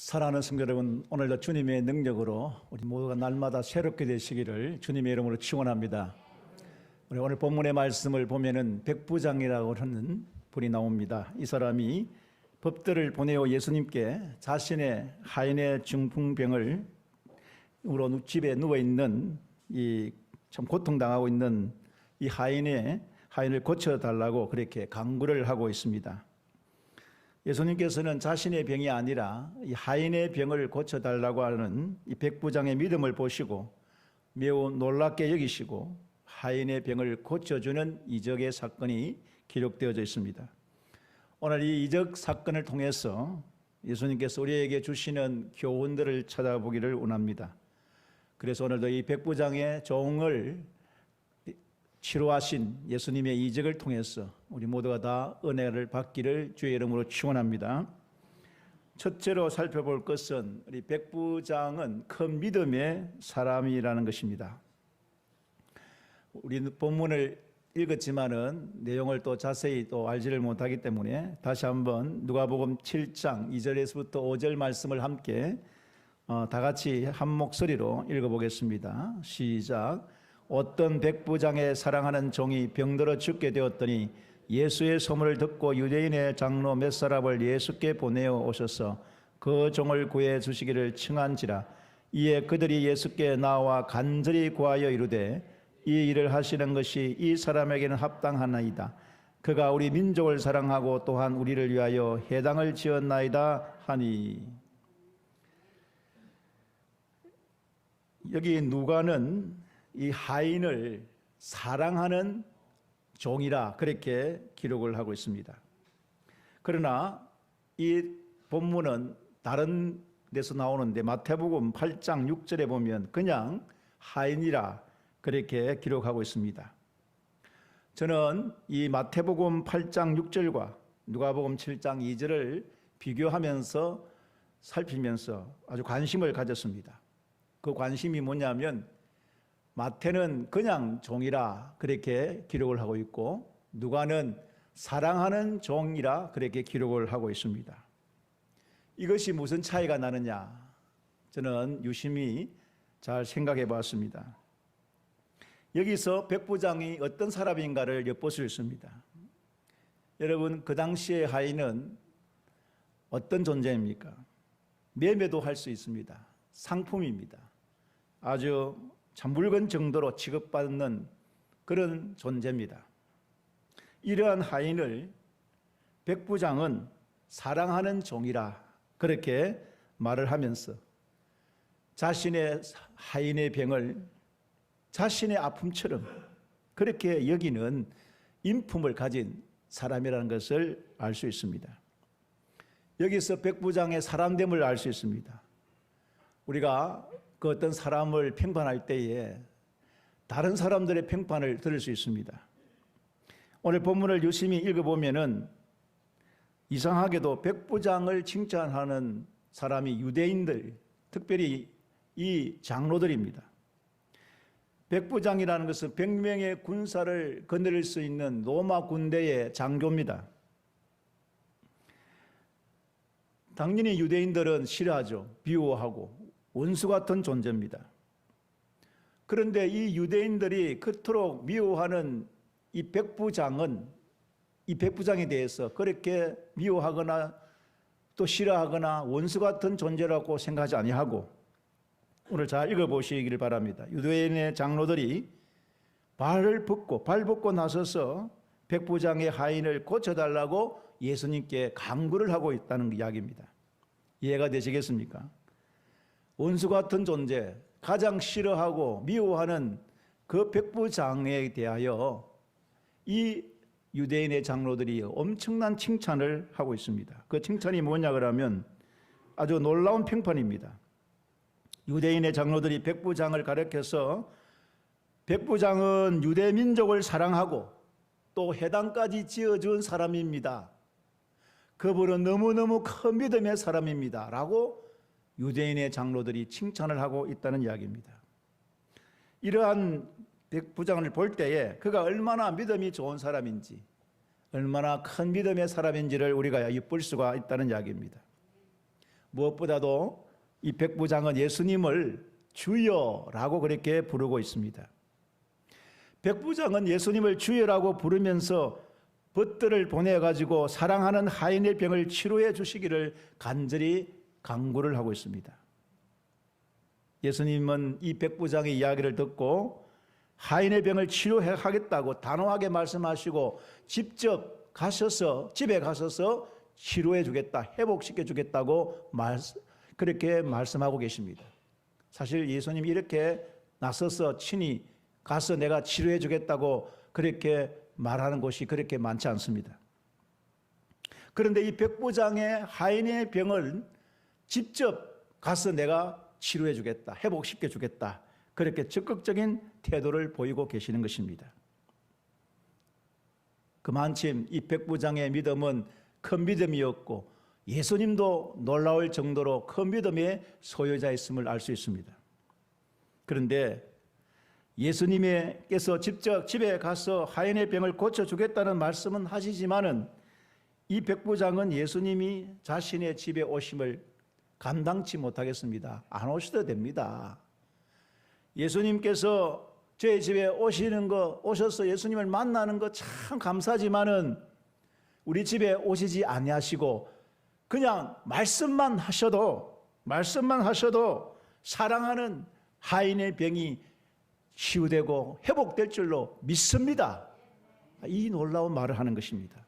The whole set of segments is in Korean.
사랑하는 성도 여러분, 오늘도 주님의 능력으로 우리 모두가 날마다 새롭게 되시기를 주님의 이름으로 축원합니다. 우리 오늘 본문의 말씀을 보면은 백부장이라고 하는 분이 나옵니다. 이 사람이 법들을 보내어 예수님께 자신의 하인의 중풍병을 집에 누워 있는 이 참 고통당하고 있는 이 하인을 고쳐달라고 그렇게 간구를 하고 있습니다. 예수님께서는 자신의 병이 아니라 이 하인의 병을 고쳐달라고 하는 이 백부장의 믿음을 보시고 매우 놀랍게 여기시고 하인의 병을 고쳐주는 이적의 사건이 기록되어져 있습니다. 오늘 이 이적 사건을 통해서 예수님께서 우리에게 주시는 교훈들을 찾아보기를 원합니다. 그래서 오늘도 이 백부장의 종을 치료하신 예수님의 이적을 통해서 우리 모두가 다 은혜를 받기를 주의 이름으로 축원합니다. 첫째로 살펴볼 것은 우리 백부장은 큰 믿음의 사람이라는 것입니다. 우리 본문을 읽었지만은 내용을 또 자세히 또 알지를 못하기 때문에 다시 한번 누가복음 7장 2절에서부터 5절 말씀을 함께 다 같이 한 목소리로 읽어보겠습니다. 시작. 어떤 백부장의 사랑하는 종이 병들어 죽게 되었더니 예수의 소문을 듣고 유대인의 장로 몇 사람을 예수께 보내어 오셔서 그 종을 구해 주시기를 청한지라. 이에 그들이 예수께 나와 간절히 구하여 이르되 이 일을 하시는 것이 이 사람에게는 합당하나이다. 그가 우리 민족을 사랑하고 또한 우리를 위하여 회당을 지었나이다 하니. 여기 누가는 이 하인을 사랑하는 종이라 그렇게 기록을 하고 있습니다. 그러나 이 본문은 다른 데서 나오는데 마태복음 8장 6절에 보면 그냥 하인이라 그렇게 기록하고 있습니다. 저는 이 마태복음 8장 6절과 누가복음 7장 2절을 비교하면서 살피면서 아주 관심을 가졌습니다. 그 관심이 뭐냐면 마태는 그냥 종이라 그렇게 기록을 하고 있고 누가는 사랑하는 종이라 그렇게 기록을 하고 있습니다. 이것이 무슨 차이가 나느냐? 저는 유심히 잘 생각해 봤습니다. 여기서 백부장이 어떤 사람인가를 엿볼 수 있습니다. 여러분, 그 당시의 하인은 어떤 존재입니까? 매매도 할 수 있습니다. 상품입니다. 아주 참 물건 정도로 취급받는 그런 존재입니다. 이러한 하인을 백부장은 사랑하는 종이라 그렇게 말을 하면서 자신의 하인의 병을 자신의 아픔처럼 그렇게 여기는 인품을 가진 사람이라는 것을 알 수 있습니다. 여기서 백부장의 사람됨을 알 수 있습니다. 우리가 그 어떤 사람을 평판할 때에 다른 사람들의 평판을 들을 수 있습니다. 오늘 본문을 유심히 읽어보면은 이상하게도 백부장을 칭찬하는 사람이 유대인들, 특별히 이 장로들입니다. 백부장이라는 것은 100명의 군사를 거느릴 수 있는 로마 군대의 장교입니다. 당연히 유대인들은 싫어하죠. 비호하고 원수 같은 존재입니다. 그런데 이 유대인들이 그토록 미워하는 이 백부장에 대해서 그렇게 미워하거나 또 싫어하거나 원수 같은 존재라고 생각하지 아니하고 오늘 잘 읽어보시기를 바랍니다. 유대인의 장로들이 발 벗고 나서서 백부장의 하인을 고쳐달라고 예수님께 간구를 하고 있다는 이야기입니다. 이해가 되시겠습니까? 원수 같은 존재, 가장 싫어하고 미워하는 그 백부장에 대하여 이 유대인의 장로들이 엄청난 칭찬을 하고 있습니다. 그 칭찬이 뭐냐 그러면 아주 놀라운 평판입니다. 유대인의 장로들이 백부장을 가리켜서 백부장은 유대 민족을 사랑하고 또 회당까지 지어준 사람입니다. 그분은 너무너무 큰 믿음의 사람입니다. 라고 유대인의 장로들이 칭찬을 하고 있다는 이야기입니다. 이러한 백부장을 볼 때에 그가 얼마나 믿음이 좋은 사람인지 얼마나 큰 믿음의 사람인지를 우리가 엿볼 수가 있다는 이야기입니다. 무엇보다도 이 백부장은 예수님을 주여라고 그렇게 부르고 있습니다. 백부장은 예수님을 주여라고 부르면서 벗들을 보내가지고 사랑하는 하인의 병을 치료해 주시기를 간절히 간구를 하고 있습니다. 예수님은 이 백부장의 이야기를 듣고 하인의 병을 치료하겠다고 단호하게 말씀하시고 직접 가셔서 집에 가셔서 치료해 주겠다, 회복시켜 주겠다고 그렇게 말씀하고 계십니다. 사실 예수님이 이렇게 나서서 친히 가서 내가 치료해 주겠다고 그렇게 말하는 곳이 그렇게 많지 않습니다. 그런데 이 백부장의 하인의 병을 직접 가서 내가 치료해 주겠다, 회복시켜 주겠다, 그렇게 적극적인 태도를 보이고 계시는 것입니다. 그만큼 이 백부장의 믿음은 큰 믿음이었고 예수님도 놀라울 정도로 큰 믿음의 소유자였음을 알 수 있습니다. 그런데 예수님께서 직접 집에 가서 하인의 병을 고쳐주겠다는 말씀은 하시지만은 이 백부장은 예수님이 자신의 집에 오심을 감당치 못하겠습니다. 안 오셔도 됩니다. 예수님께서 제 집에 오셔서 예수님을 만나는 거 참 감사하지만은 우리 집에 오시지 아니하시고 그냥 말씀만 하셔도 사랑하는 하인의 병이 치유되고 회복될 줄로 믿습니다. 이 놀라운 말을 하는 것입니다.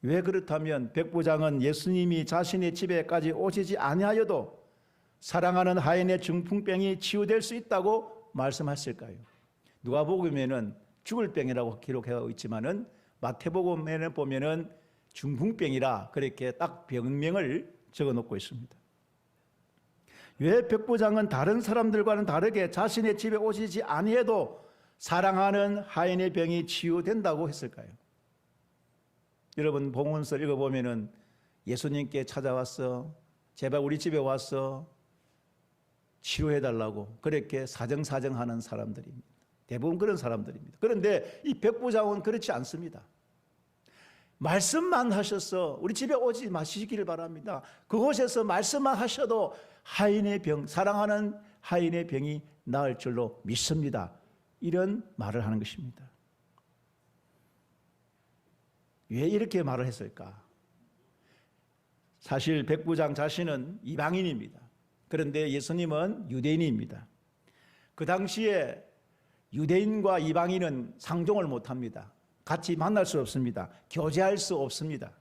왜 그렇다면 백부장은 예수님이 자신의 집에까지 오시지 아니하여도 사랑하는 하인의 중풍병이 치유될 수 있다고 말씀하실까요? 누가복음에는 죽을 병이라고 기록하고 있지만은 마태복음에는 보면은 중풍병이라 그렇게 딱 병명을 적어 놓고 있습니다. 왜 백부장은 다른 사람들과는 다르게 자신의 집에 오시지 아니해도 사랑하는 하인의 병이 치유된다고 했을까요? 여러분 복음서 읽어보면은 예수님께 찾아와서 제발 우리 집에 와서 치료해달라고 그렇게 사정사정하는 사람들입니다. 대부분 그런 사람들입니다. 그런데 이 백부장은 그렇지 않습니다. 말씀만 하셔서 우리 집에 오지 마시기를 바랍니다. 그곳에서 말씀만 하셔도 하인의 병, 사랑하는 하인의 병이 나을 줄로 믿습니다. 이런 말을 하는 것입니다. 왜 이렇게 말을 했을까? 사실 백부장 자신은 이방인입니다. 그런데 예수님은 유대인입니다. 그 당시에 유대인과 이방인은 상종을 못합니다. 같이 만날 수 없습니다. 교제할 수 없습니다.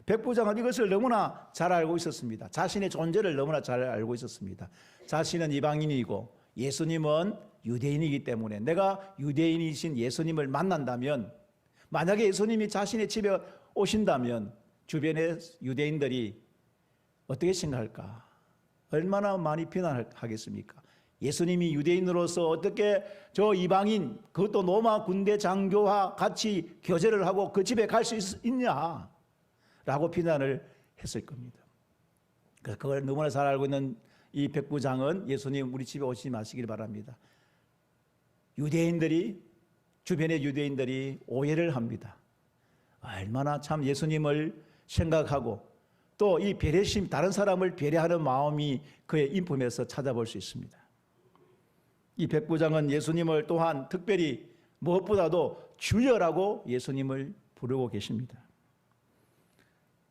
백부장은 이것을 너무나 잘 알고 있었습니다. 자신의 존재를 너무나 잘 알고 있었습니다. 자신은 이방인이고 예수님은 유대인이기 때문에 내가 유대인이신 예수님을 만난다면, 만약에 예수님이 자신의 집에 오신다면 주변의 유대인들이 어떻게 생각할까? 얼마나 많이 비난하겠습니까? 예수님이 유대인으로서 어떻게 저 이방인, 그것도 로마 군대 장교와 같이 교제를 하고 그 집에 갈 수 있냐? 라고 비난을 했을 겁니다. 그걸 너무나 잘 알고 있는 이 백부장은 예수님 우리 집에 오시지 마시길 바랍니다. 주변의 유대인들이 오해를 합니다. 얼마나 참 예수님을 생각하고 또 이 배려심, 다른 사람을 배려하는 마음이 그의 인품에서 찾아볼 수 있습니다. 이 백부장은 예수님을 또한 특별히 무엇보다도 주여라고 예수님을 부르고 계십니다.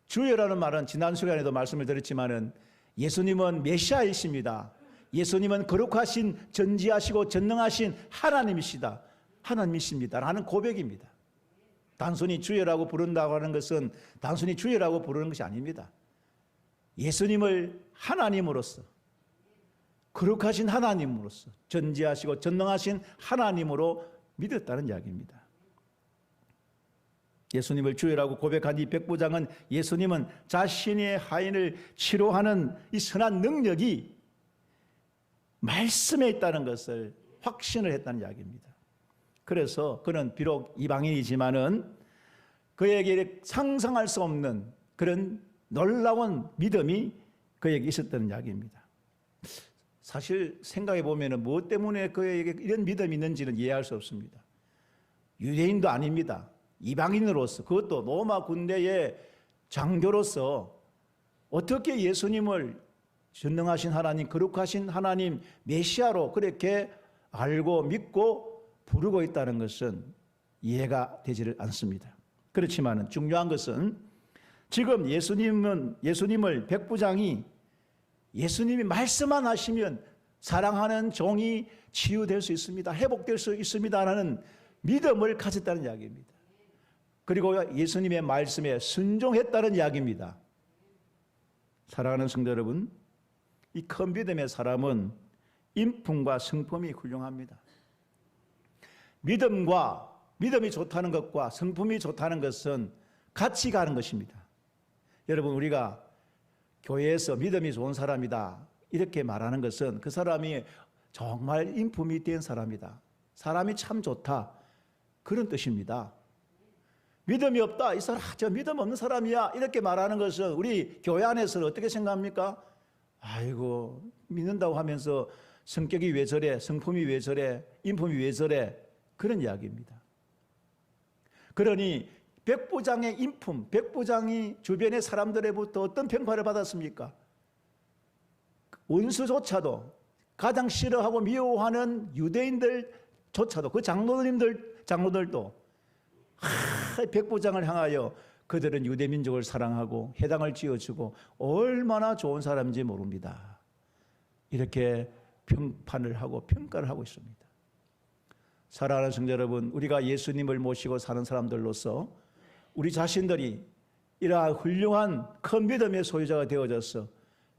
주여라는 말은 지난 시간에도 말씀을 드렸지만은 예수님은 메시아이십니다. 예수님은 거룩하신, 전지하시고 전능하신 하나님이십니다 라는 고백입니다. 단순히 주여라고 부른다고 하는 것은 단순히 주여라고 부르는 것이 아닙니다. 예수님을 하나님으로서, 거룩하신 하나님으로서, 전지하시고 전능하신 하나님으로 믿었다는 이야기입니다. 예수님을 주여라고 고백한 이 백부장은 예수님은 자신의 하인을 치료하는 이 선한 능력이 말씀에 있다는 것을 확신을 했다는 이야기입니다. 그래서 그는 비록 이방인이지만은 그에게 상상할 수 없는 그런 놀라운 믿음이 그에게 있었다는 이야기입니다. 사실 생각해 보면은 무엇 때문에 그에게 이런 믿음이 있는지는 이해할 수 없습니다. 유대인도 아닙니다. 이방인으로서, 그것도 로마 군대의 장교로서 어떻게 예수님을 전능하신 하나님, 거룩하신 하나님, 메시아로 그렇게 알고 믿고 부르고 있다는 것은 이해가 되지를 않습니다. 그렇지만 중요한 것은 지금 예수님을 백부장이 예수님이 말씀만 하시면 사랑하는 종이 치유될 수 있습니다. 회복될 수 있습니다라는 믿음을 가졌다는 이야기입니다. 그리고 예수님의 말씀에 순종했다는 이야기입니다. 사랑하는 성도 여러분, 이 큰 믿음의 사람은 인품과 성품이 훌륭합니다. 믿음이 좋다는 것과 성품이 좋다는 것은 같이 가는 것입니다. 여러분, 우리가 교회에서 믿음이 좋은 사람이다 이렇게 말하는 것은 그 사람이 정말 인품이 된 사람이다, 사람이 참 좋다, 그런 뜻입니다. 믿음이 없다, 이 사람 저 믿음 없는 사람이야 이렇게 말하는 것은 우리 교회 안에서는 어떻게 생각합니까? 아이고, 믿는다고 하면서 성격이 왜 저래, 성품이 왜 저래, 인품이 왜 저래, 그런 이야기입니다. 그러니 백부장의 인품, 백부장이 주변의 사람들로부터 어떤 평가를 받았습니까? 원수조차도, 가장 싫어하고 미워하는 유대인들조차도, 그 장로들도 백부장을 향하여 그들은 유대민족을 사랑하고 회당을 지어주고 얼마나 좋은 사람인지 모릅니다, 이렇게 평판을 하고 평가를 하고 있습니다. 사랑하는 성도 여러분, 우리가 예수님을 모시고 사는 사람들로서 우리 자신들이 이러한 훌륭한 큰 믿음의 소유자가 되어져서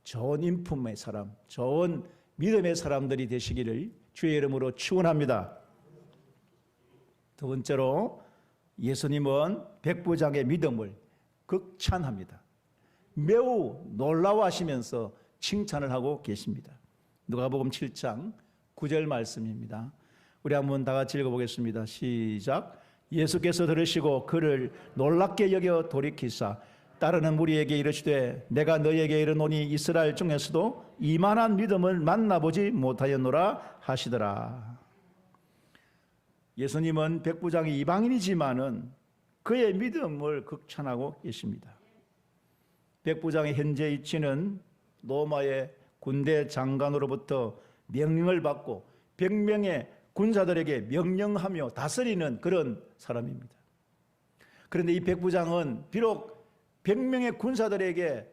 좋은 인품의 사람, 좋은 믿음의 사람들이 되시기를 주의 이름으로 축원합니다. 두 번째로, 예수님은 백부장의 믿음을 극찬합니다. 매우 놀라워하시면서 칭찬을 하고 계십니다. 누가복음 7장 9절 말씀입니다. 우리 한번 다 같이 읽어보겠습니다. 시작. 예수께서 들으시고 그를 놀랍게 여겨 돌이키사 따르는 무리에게 이르시되 내가 너희에게 이르노니 이스라엘 중에서도 이만한 믿음을 만나보지 못하였노라 하시더라. 예수님은 백부장이 이방인이지만은 그의 믿음을 극찬하고 계십니다. 백부장의 현재 위치는 로마의 군대 장관으로부터 명령을 받고 100명의 군사들에게 명령하며 다스리는 그런 사람입니다. 그런데 이 백부장은 비록 100명의 군사들에게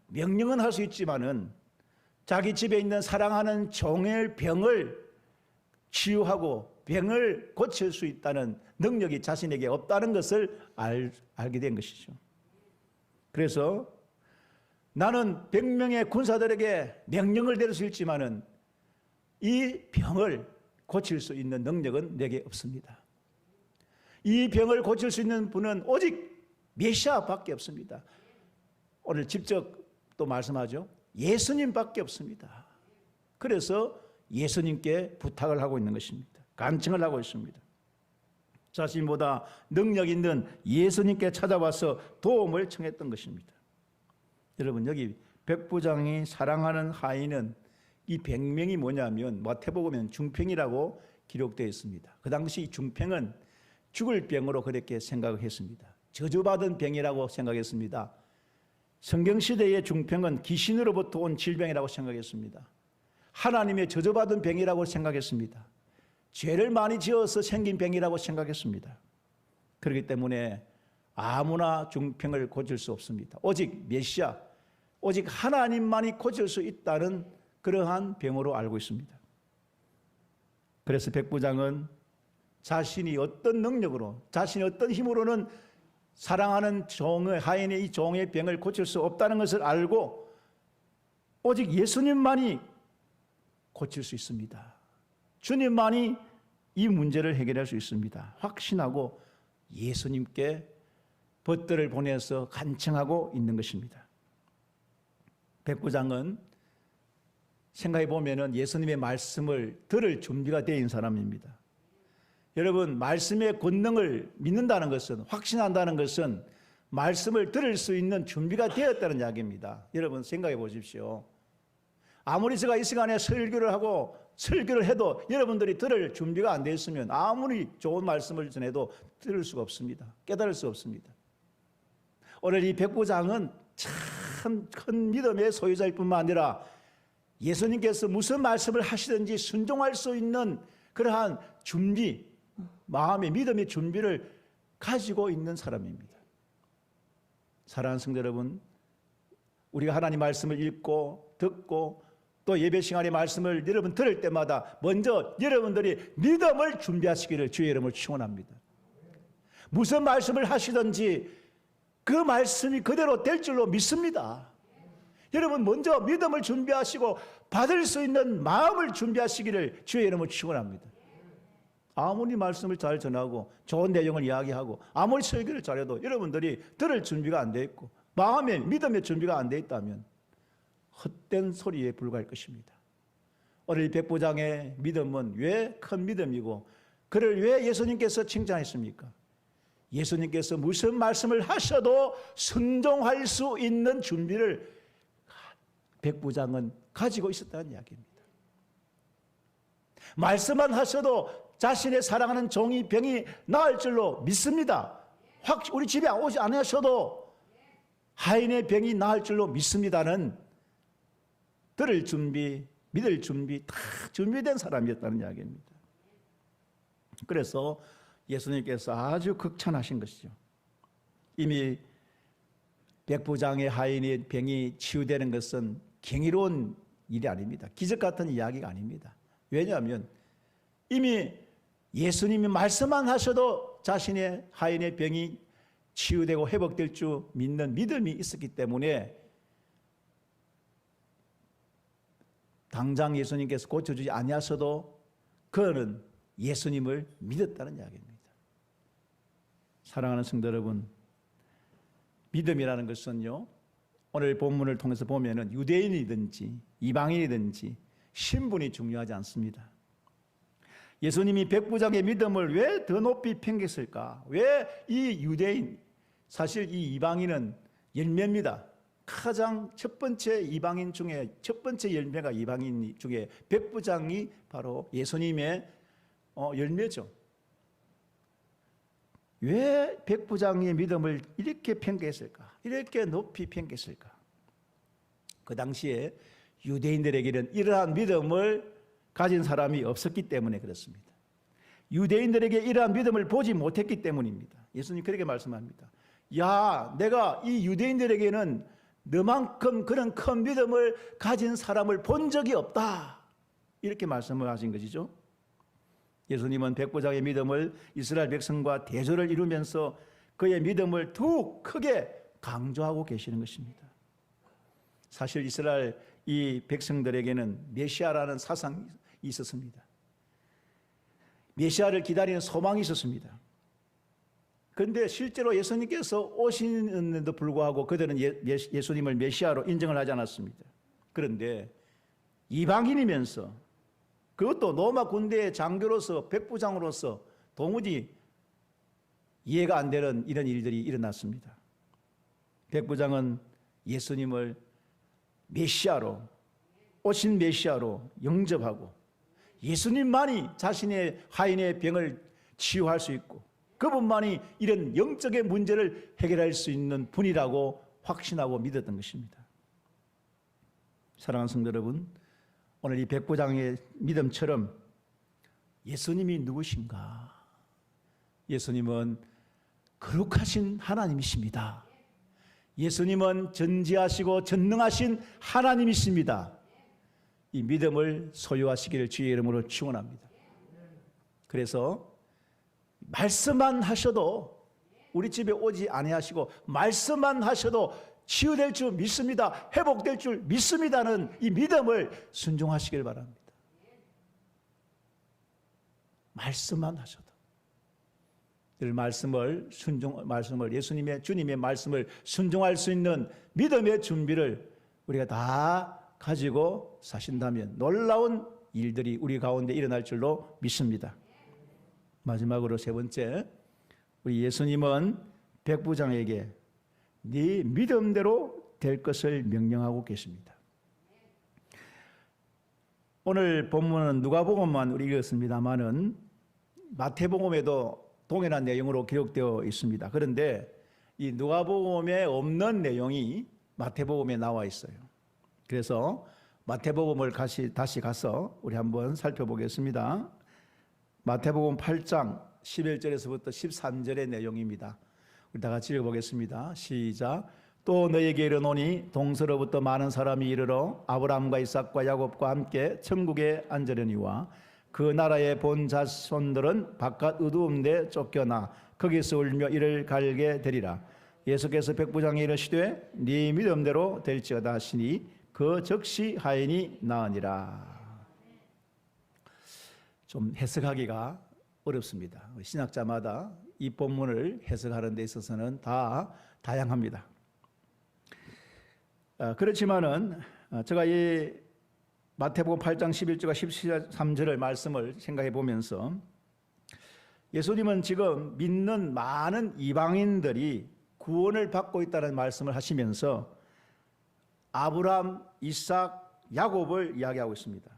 명령은 할 수 있지만은 자기 집에 있는 사랑하는 종의 병을 치유하고 병을 고칠 수 있다는 능력이 자신에게 없다는 것을 알게 된 것이죠. 그래서 나는 100명의 군사들에게 명령을 내릴 수 있지만은 이 병을 고칠 수 있는 능력은 내게 없습니다. 이 병을 고칠 수 있는 분은 오직 메시아밖에 없습니다. 오늘 직접 또 말씀하죠. 예수님밖에 없습니다. 그래서 예수님께 부탁을 하고 있는 것입니다. 간청을 하고 있습니다. 자신보다 능력 있는 예수님께 찾아와서 도움을 청했던 것입니다. 여러분, 여기 백부장이 사랑하는 하인은 이 100명이 뭐냐면 마태복음에는 중병이라고 기록되어 있습니다. 그 당시 중병은 죽을 병으로 그렇게 생각을 했습니다. 저주받은 병이라고 생각했습니다. 성경시대의 중병은 귀신으로부터 온 질병이라고 생각했습니다. 하나님의 저주받은 병이라고 생각했습니다. 죄를 많이 지어서 생긴 병이라고 생각했습니다. 그렇기 때문에 아무나 중병을 고칠 수 없습니다. 오직 메시아, 오직 하나님만이 고칠 수 있다는 그러한 병으로 알고 있습니다. 그래서 백부장은 자신이 어떤 능력으로, 자신이 어떤 힘으로는 사랑하는 종의 하인의 이 종의 병을 고칠 수 없다는 것을 알고 오직 예수님만이 고칠 수 있습니다. 주님만이 이 문제를 해결할 수 있습니다. 확신하고 예수님께 벗들을 보내서 간청하고 있는 것입니다. 백부장은 생각해 보면은 예수님의 말씀을 들을 준비가 되어 있는 사람입니다. 여러분, 말씀의 권능을 믿는다는 것은, 확신한다는 것은 말씀을 들을 수 있는 준비가 되었다는 이야기입니다. 여러분 생각해 보십시오. 아무리 제가 이 시간에 설교를 하고 설교를 해도 여러분들이 들을 준비가 안 되어 있으면 아무리 좋은 말씀을 전해도 들을 수가 없습니다. 깨달을 수 없습니다. 오늘 이 백부장은 참 큰 믿음의 소유자일 뿐만 아니라 예수님께서 무슨 말씀을 하시든지 순종할 수 있는 그러한 준비, 마음의 믿음의 준비를 가지고 있는 사람입니다. 사랑하는 성도 여러분, 우리가 하나님 말씀을 읽고 듣고 또 예배 시간에 말씀을 여러분 들을 때마다 먼저 여러분들이 믿음을 준비하시기를 주의 이름으로 축원합니다. 무슨 말씀을 하시든지 그 말씀이 그대로 될 줄로 믿습니다. 여러분 먼저 믿음을 준비하시고 받을 수 있는 마음을 준비하시기를 주의 이름으로 축원합니다. 아무리 말씀을 잘 전하고 좋은 내용을 이야기하고 아무리 설교를 잘해도 여러분들이 들을 준비가 안 돼 있고 마음의 믿음의 준비가 안 돼 있다면 헛된 소리에 불과할 것입니다. 오늘 이 백부장의 믿음은 왜 큰 믿음이고 그를 왜 예수님께서 칭찬했습니까? 예수님께서 무슨 말씀을 하셔도 순종할 수 있는 준비를 백부장은 가지고 있었다는 이야기입니다. 말씀만 하셔도 자신의 사랑하는 종이 병이 나을 줄로 믿습니다. 우리 집에 오지 않으셔도 하인의 병이 나을 줄로 믿습니다는 들을 준비, 믿을 준비 다 준비된 사람이었다는 이야기입니다. 그래서 예수님께서 아주 극찬하신 것이죠. 이미 백부장의 하인의 병이 치유되는 것은 경이로운 일이 아닙니다. 기적 같은 이야기가 아닙니다. 왜냐하면 이미 예수님이 말씀만 하셔도 자신의 하인의 병이 치유되고 회복될 줄 믿는 믿음이 있었기 때문에 당장 예수님께서 고쳐주지 아니하셔도 그는 예수님을 믿었다는 이야기입니다. 사랑하는 성도 여러분, 믿음이라는 것은요, 오늘 본문을 통해서 보면은 유대인이든지 이방인이든지 신분이 중요하지 않습니다. 예수님이 백부장의 믿음을 왜 더 높이 평겼을까? 왜 이 유대인, 사실 이 이방인은 열매입니다. 가장 첫 번째 이방인 중에 첫 번째 열매가 이방인 중에 백부장이 바로 예수님의 열매죠. 왜 백부장의 믿음을 이렇게 평가했을까? 이렇게 높이 평가했을까? 그 당시에 유대인들에게는 이러한 믿음을 가진 사람이 없었기 때문에 그렇습니다. 유대인들에게 이러한 믿음을 보지 못했기 때문입니다. 예수님 그렇게 말씀합니다. 야, 내가 이 유대인들에게는 너만큼 그런 큰 믿음을 가진 사람을 본 적이 없다. 이렇게 말씀을 하신 것이죠. 예수님은 백부장의 믿음을 이스라엘 백성과 대조를 이루면서 그의 믿음을 더욱 크게 강조하고 계시는 것입니다. 사실 이스라엘 이 백성들에게는 메시아라는 사상이 있었습니다. 메시아를 기다리는 소망이 있었습니다. 그런데 실제로 예수님께서 오시는데도 불구하고 그들은 예수님을 메시아로 인정을 하지 않았습니다. 그런데 이방인이면서 그것도 로마 군대의 장교로서 백부장으로서 도무지 이해가 안 되는 이런 일들이 일어났습니다. 백부장은 예수님을 메시아로, 오신 메시아로 영접하고 예수님만이 자신의 하인의 병을 치유할 수 있고 그분만이 이런 영적의 문제를 해결할 수 있는 분이라고 확신하고 믿었던 것입니다. 사랑하는 성도 여러분, 오늘 이 백부장의 믿음처럼 예수님이 누구신가? 예수님은 거룩하신 하나님이십니다. 예수님은 전지하시고 전능하신 하나님이십니다. 이 믿음을 소유하시기를 주의 이름으로 축원합니다. 그래서 말씀만 하셔도 우리 집에 오지 아니하시고 말씀만 하셔도 치유될 줄 믿습니다. 회복될 줄 믿습니다는 이 믿음을 순종하시길 바랍니다. 말씀만 하셔도 늘 말씀을 예수님의 주님의 말씀을 순종할 수 있는 믿음의 준비를 우리가 다 가지고 사신다면 놀라운 일들이 우리 가운데 일어날 줄로 믿습니다. 마지막으로 세 번째, 우리 예수님은 백부장에게 네 믿음대로 될 것을 명령하고 계십니다. 오늘 본문은 누가복음만 우리 읽었습니다만은 마태복음에도 동일한 내용으로 기록되어 있습니다. 그런데 이 누가복음에 없는 내용이 마태복음에 나와 있어요. 그래서 마태복음을 다시 가서 우리 한번 살펴보겠습니다. 마태복음 8장 11절에서부터 13절의 내용입니다. 우리 다 같이 읽어보겠습니다. 시작. 또 너에게 이르노니 동서로부터 많은 사람이 이르러 아브라함과 이삭과 야곱과 함께 천국에 앉으려니와 그 나라의 본 자손들은 바깥 어두운 데 쫓겨나 거기서 울며 이를 갈게 되리라. 예수께서 백부장에 이르시되 네 믿음대로 될지어다 하시니 그 즉시 하인이 나으니라. 좀 해석하기가 어렵습니다. 신학자마다 이 본문을 해석하는 데 있어서는 다 다양합니다. 그렇지만은 제가 이 마태복음 8장 11절과 13절의 말씀을 생각해 보면서 예수님은 지금 믿는 많은 이방인들이 구원을 받고 있다는 말씀을 하시면서 아브라함, 이삭, 야곱을 이야기하고 있습니다.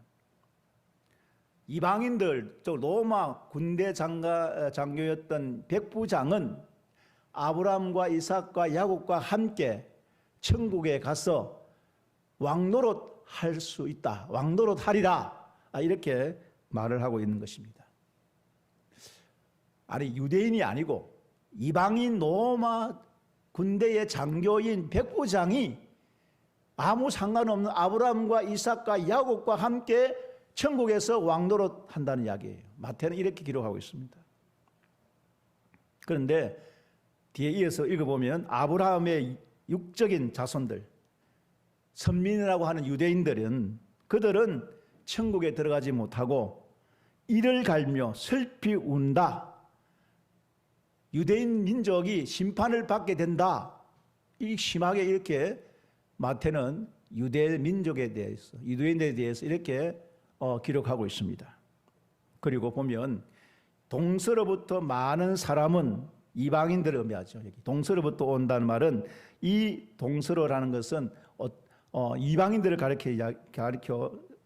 이방인들, 즉 로마 군대 장교였던 백부장은 아브라함과 이삭과 야곱과 함께 천국에 가서 왕노릇 할 수 있다. 왕노릇 하리라. 이렇게 말을 하고 있는 것입니다. 아니, 유대인이 아니고 이방인 로마 군대의 장교인 백부장이 아무 상관없는 아브라함과 이삭과 야곱과 함께 천국에서 왕노릇 한다는 이야기예요. 마태는 이렇게 기록하고 있습니다. 그런데 뒤에 이어서 읽어보면 아브라함의 육적인 자손들, 선민이라고 하는 유대인들은 그들은 천국에 들어가지 못하고 이를 갈며 슬피 운다. 유대인 민족이 심판을 받게 된다. 이 심하게 이렇게 마태는 유대 민족에 대해서, 유대인에 대해서 이렇게 기록하고 있습니다. 그리고 보면 동서로부터 많은 사람은 이방인들을 의미하죠. 여기 동서로부터 온다는 말은 이 동서로라는 것은 이방인들을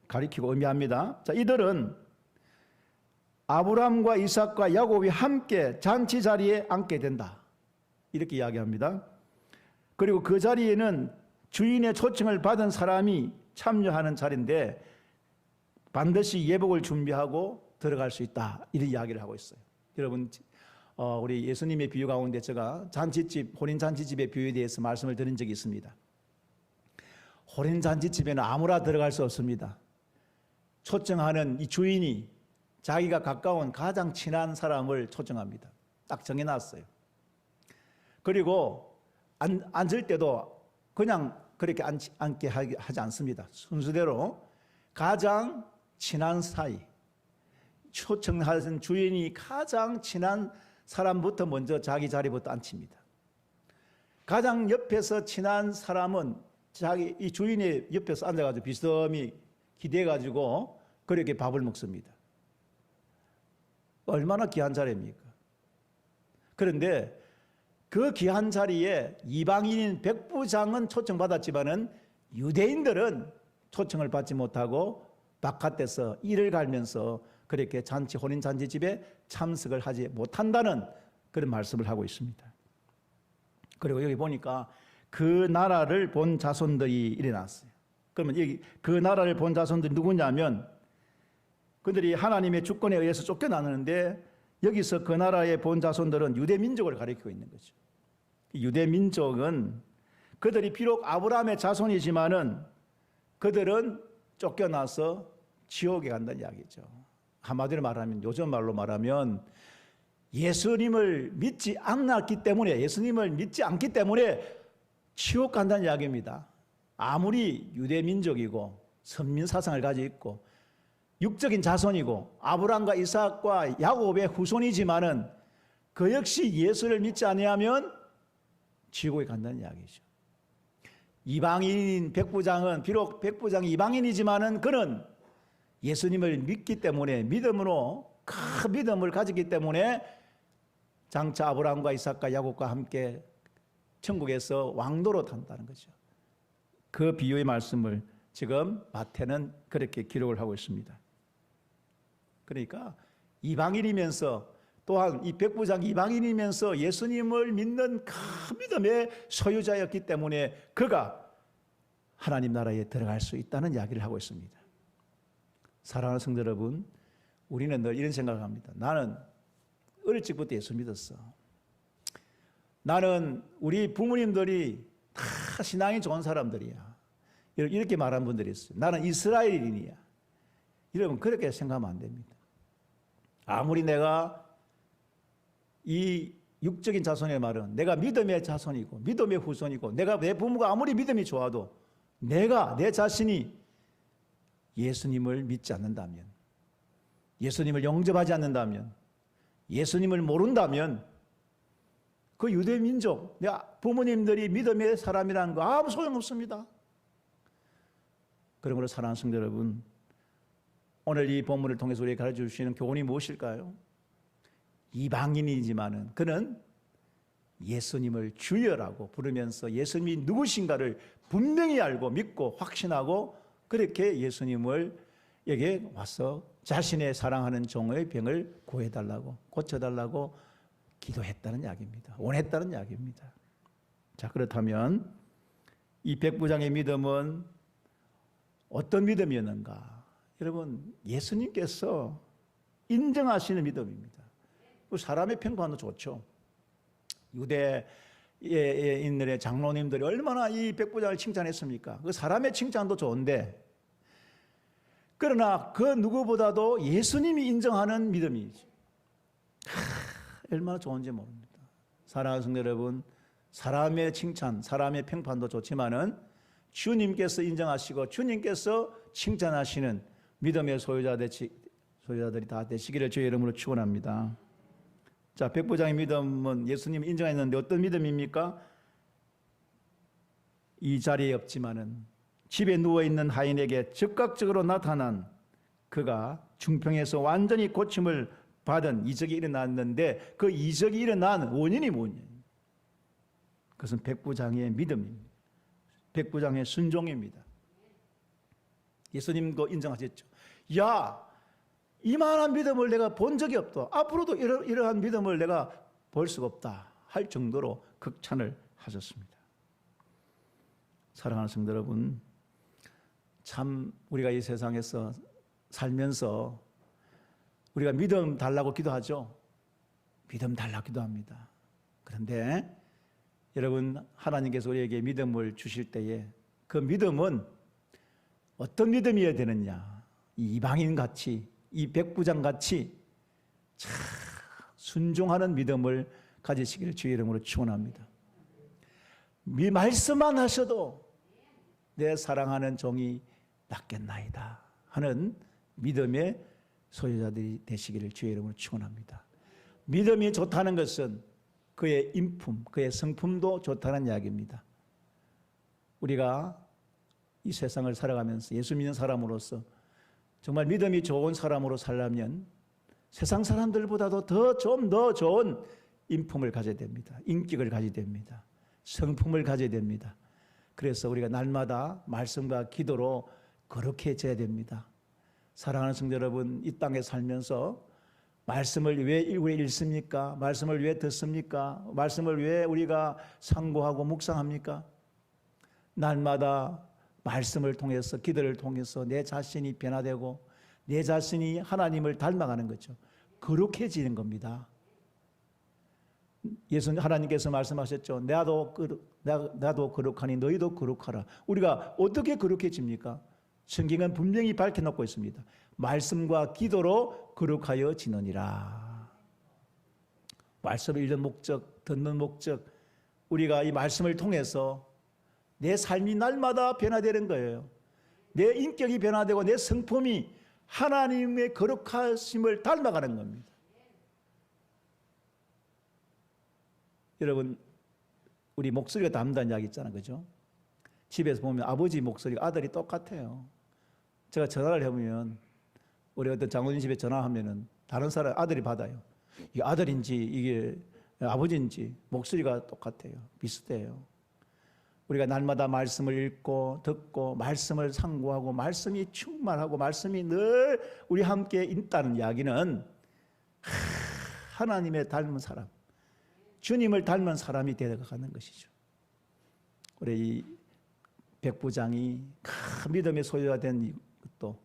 가리키고 의미합니다. 자, 이들은 아브라함과 이삭과 야곱이 함께 잔치 자리에 앉게 된다. 이렇게 이야기합니다. 그리고 그 자리에는 주인의 초청을 받은 사람이 참여하는 자리인데 반드시 예복을 준비하고 들어갈 수 있다. 이런 이야기를 하고 있어요. 여러분, 우리 예수님의 비유 가운데 제가 잔치집, 혼인잔치집의 비유에 대해서 말씀을 드린 적이 있습니다. 혼인잔치집에는 아무나 들어갈 수 없습니다. 초청하는 이 주인이 자기가 가까운 가장 친한 사람을 초청합니다. 딱 정해놨어요. 그리고 앉을 때도 그냥 그렇게 앉게 하지 않습니다. 순서대로 가장 친한 사이, 초청하신 주인이 가장 친한 사람부터 먼저 자기 자리부터 앉힙니다. 가장 옆에서 친한 사람은 이 주인의 옆에서 앉아가지고 비스듬히 기대가지고 그렇게 밥을 먹습니다. 얼마나 귀한 자리입니까? 그런데 그 귀한 자리에 이방인인 백부장은 초청받았지만은 유대인들은 초청을 받지 못하고 바깥에서 이를 갈면서 그렇게 혼인잔치집에 참석을 하지 못한다는 그런 말씀을 하고 있습니다. 그리고 여기 보니까 그 나라를 본 자손들이 일어났어요. 그러면 여기 그 나라를 본 자손들이 누구냐면 그들이 하나님의 주권에 의해서 쫓겨나는데 여기서 그 나라의 본 자손들은 유대 민족을 가리키고 있는 거죠. 유대 민족은 그들이 비록 아브라함의 자손이지만은 그들은 쫓겨나서 지옥에 간다는 이야기죠. 한마디로 말하면, 요즘 말로 말하면 예수님을 믿지 않기 때문에 지옥 간다는 이야기입니다. 아무리 유대 민족이고 선민 사상을 가지고 있고 육적인 자손이고 아브라함과 이삭과 야곱의 후손이지만은 그 역시 예수를 믿지 아니하면 지옥에 간다는 이야기죠. 이방인인 백부장은 비록 백부장이 이방인이지만은 그는 예수님을 믿기 때문에 큰 믿음을 가졌기 때문에 장차 아브라함과 이삭과 야곱과 함께 천국에서 왕노릇 한다는 거죠. 그 비유의 말씀을 지금 마태는 그렇게 기록을 하고 있습니다. 그러니까 이방인이면서 또한 이 백부장 이방인이면서 예수님을 믿는 큰 믿음의 소유자였기 때문에 그가 하나님 나라에 들어갈 수 있다는 이야기를 하고 있습니다. 사랑하는 성도 여러분, 우리는 늘 이런 생각을 합니다. 나는 어릴 적부터 예수 믿었어. 나는 우리 부모님들이 다 신앙이 좋은 사람들이야. 이렇게 말하는 분들이 있어요. 나는 이스라엘인이야. 여러분, 그렇게 생각하면 안 됩니다. 아무리 내가 이 육적인 자손의 말은 내가 믿음의 자손이고 믿음의 후손이고 내가 내 부모가 아무리 믿음이 좋아도 내가 내 자신이 예수님을 믿지 않는다면, 예수님을 영접하지 않는다면, 예수님을 모른다면 그 유대 민족, 내 부모님들이 믿음의 사람이라는 거 아무 소용없습니다. 그러므로 사랑하는 성도 여러분, 오늘 이 본문을 통해서 우리에게 가르쳐 주시는 교훈이 무엇일까요? 이방인이지만은 그는 예수님을 주여라고 부르면서 예수님이 누구신가를 분명히 알고 믿고 확신하고 그렇게 예수님을 여기에 와서 자신의 사랑하는 종의 병을 구해달라고 고쳐달라고 기도했다는 이야기입니다. 원했다는 이야기입니다. 자, 그렇다면 이 백부장의 믿음은 어떤 믿음이었는가? 여러분, 예수님께서 인정하시는 믿음입니다. 사람의 평판도 좋죠. 유대에 있는 장로님들이 얼마나 이 백부장을 칭찬했습니까? 그 사람의 칭찬도 좋은데, 그러나 그 누구보다도 예수님이 인정하는 믿음이지. 얼마나 좋은지 모릅니다. 사랑하는 성도 여러분, 사람의 칭찬, 사람의 평판도 좋지만은 주님께서 인정하시고 주님께서 칭찬하시는 믿음의 소유자들이 다 되시기를 주의 이름으로 축원합니다. 자, 백부장의 믿음은 예수님이 인정했는데 어떤 믿음입니까? 이 자리에 없지만은 집에 누워있는 하인에게 즉각적으로 나타난 그가 중풍에서 완전히 고침을 받은 이적이 일어났는데 그 이적이 일어난 원인이 뭐냐? 그것은 백부장의 믿음입니다. 백부장의 순종입니다. 예수님도 인정하셨죠. 야, 이만한 믿음을 내가 본 적이 없다. 앞으로도 이러한 믿음을 내가 볼 수가 없다 할 정도로 극찬을 하셨습니다. 사랑하는 성도 여러분, 참 우리가 이 세상에서 살면서 우리가 믿음 달라고 기도하죠. 믿음 달라고 기도합니다. 그런데 여러분, 하나님께서 우리에게 믿음을 주실 때에 그 믿음은 어떤 믿음이어야 되느냐? 이 이방인같이, 이 백부장같이 참 순종하는 믿음을 가지시기를 주의 이름으로 축원합니다. 말씀만 하셔도 내 사랑하는 종이 낫겠나이다 하는 믿음의 소유자들이 되시기를 주의 이름으로 축원합니다. 믿음이 좋다는 것은 그의 인품, 그의 성품도 좋다는 이야기입니다. 우리가 이 세상을 살아가면서 예수 믿는 사람으로서 정말 믿음이 좋은 사람으로 살려면 세상 사람들보다도 더 좋은 인품을 가져야 됩니다. 인격을 가져야 됩니다. 성품을 가져야 됩니다. 그래서 우리가 날마다 말씀과 기도로 거룩해져야 됩니다. 사랑하는 성도 여러분, 이 땅에 살면서 말씀을 왜 읽습니까? 말씀을 왜 듣습니까? 말씀을 왜 우리가 상고하고 묵상합니까? 날마다 말씀을 통해서, 기도를 통해서 내 자신이 변화되고 내 자신이 하나님을 닮아가는 거죠. 거룩해지는 겁니다. 하나님께서 말씀하셨죠. 나도 거룩하니 너희도 거룩하라. 우리가 어떻게 거룩해집니까? 성경은 분명히 밝혀놓고 있습니다. 말씀과 기도로 거룩하여 지느니라. 말씀을 읽는 목적, 듣는 목적, 우리가 이 말씀을 통해서 내 삶이 날마다 변화되는 거예요. 내 인격이 변화되고 내 성품이 하나님의 거룩하심을 닮아가는 겁니다. 여러분, 우리 목소리가 닮는다는 이야기 있잖아요. 그죠? 집에서 보면 아버지 목소리가 아들이 똑같아요. 제가 전화를 해보면 우리 어떤 장로님 집에 전화하면은 다른 사람 아들이 받아요. 이게 아들인지 이게 아버지인지 목소리가 똑같아요. 비슷해요. 우리가 날마다 말씀을 읽고 듣고 말씀을 상고하고 말씀이 충만하고 말씀이 늘 우리 함께 있다는 이야기는 하나님의 닮은 사람, 주님을 닮은 사람이 되어가는 것이죠. 우리 이 백부장이 큰 믿음의 소유가 된 것도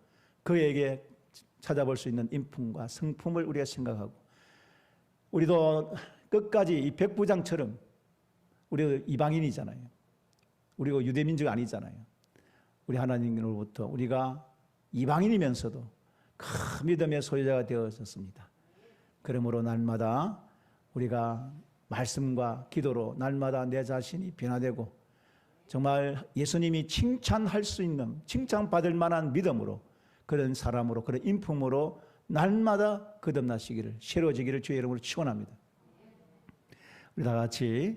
그에게 찾아볼 수 있는 인품과 성품을 우리가 생각하고, 우리도 끝까지 이 백부장처럼, 우리도 이방인이잖아요. 우리가 유대민족 아니잖아요. 우리 하나님으로부터 우리가 이방인이면서도 큰 믿음의 소유자가 되어졌습니다. 그러므로 날마다 우리가 말씀과 기도로 날마다 내 자신이 변화되고, 정말 예수님이 칭찬할 수 있는, 칭찬받을 만한 믿음으로, 그런 사람으로, 그런 인품으로 날마다 거듭나시기를, 새로워지기를 주의 이름으로 축원합니다. 우리 다 같이